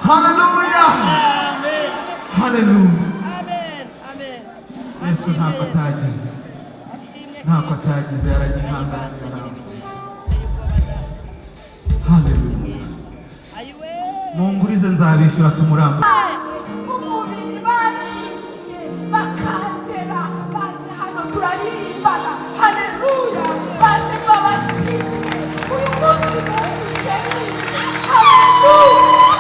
Hallelujah. Hallelujah. Amen. Amen. Yesu ntakotagize. Ntakotagize aragihanganira. Hallelujah. Mungurize nzabishyura tumurambe. Umubiri baciye bakandera baze hano turaririmbana. Hallelujah. Baze babashimire uyu munsi mwumvise. Hallelujah.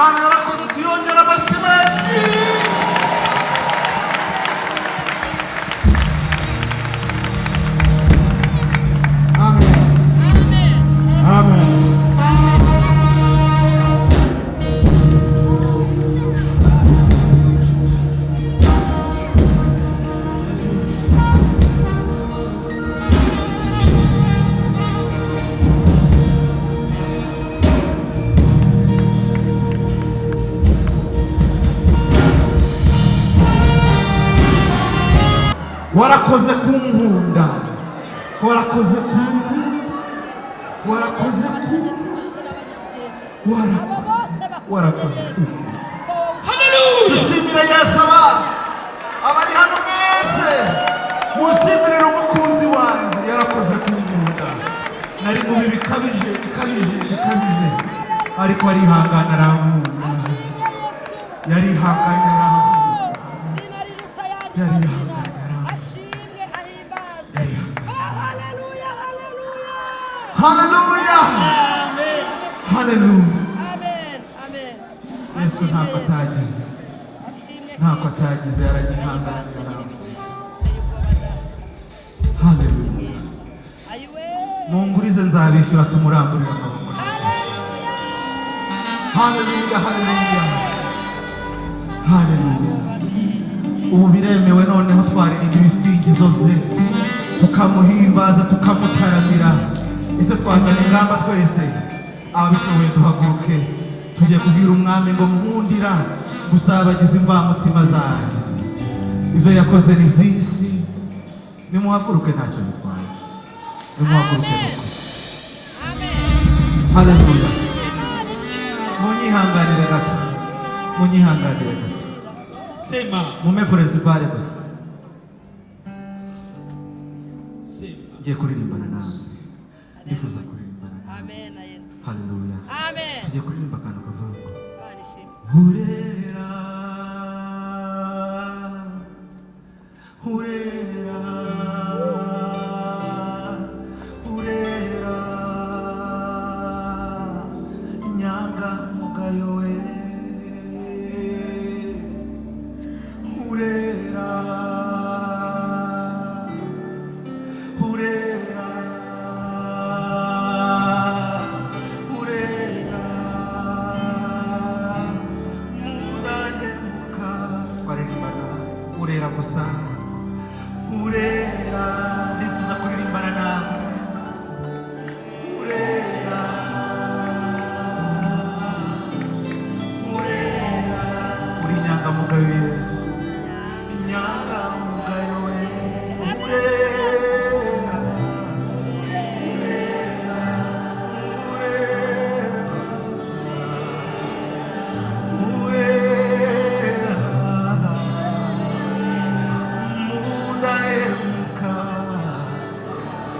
Mana yarakoze tuyongera amashyi menshi. Amen. Amen. Warakoze kunkunda, warakoze kunkunda, warakoze warakoze. Hallelujah. Dushimire Yesu abari hano mwese, mushimire umukunzi wanjye yarakoze kunkunda. Nari mu bibi bikabije, ariko arihangana arankunda. Yarihanganye arankunda. Hallelujah. Amen. Hallelujah. Amen. Amen. Yesu ntako atagize yaragihanganira. Hallelujah. Mungurize nzabishyura tumuramburira amaboko. Hallelujah. Hallelujah. Hallelujah. Ubu biremewe noneho twaririmba ibisingizo bye, tukamuhimbaza, tukamutaramira. Ese twagana ingamba twese ababishoboye duhaguruke tugiye kubwira umwami ngo nkundira gusabagiza imvamutima zawe. Ibyo yakoze ni byinshi. Nimuhaguruke ntacyo bitwaye. Nimuhaguruke. Haleluya. Munyihanganire gato. Sema. Mume principale gusa. Sema. Ngiye kuririmbana nawe. Ndifuza kuririmbana nawe. Amen. Yesu. Haleluya. Amen. Tugiye kuririmba akantu kavuga ngo Urera, urera, urera, nyangamugayo we. Urera, urera, urera, mudahemuka. Twaririmbana urera gusa. Urera, nifuza kuririmbana nawe. Urera, urera, uri inyangamugayo Yesu. Inyangamugayo we. Urera, urera, urera, mudahemuka.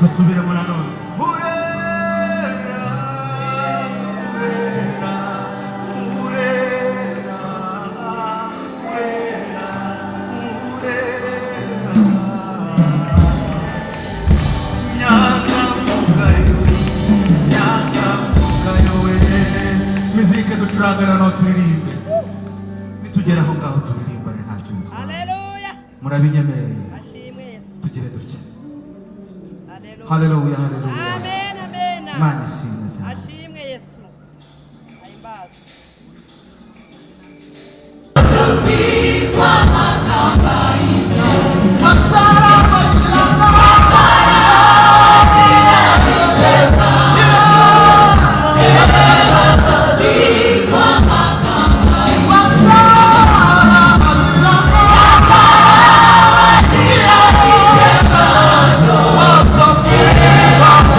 Dusubiremo nanone. Urera, urera, urera, urera, urera, nyangamugayo, nyangamugayo we. Mizike ducurangana no turirimbe. Nitugera aho ngaho turirimbane ntacyo bitwaye. Haleluya. Murabinyemereye. Ashimwe Yesu. Tugire dutya. Haleluya. Haleluya, haleluya. Amen. Amen. Imana ishimwe cyane. Ashimwe Yesu. Ahimbaze. Wow.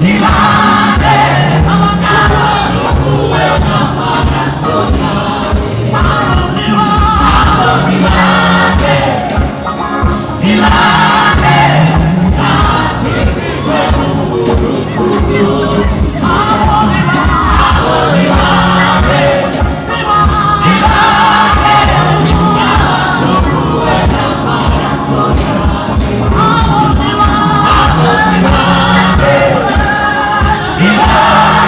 Milagre.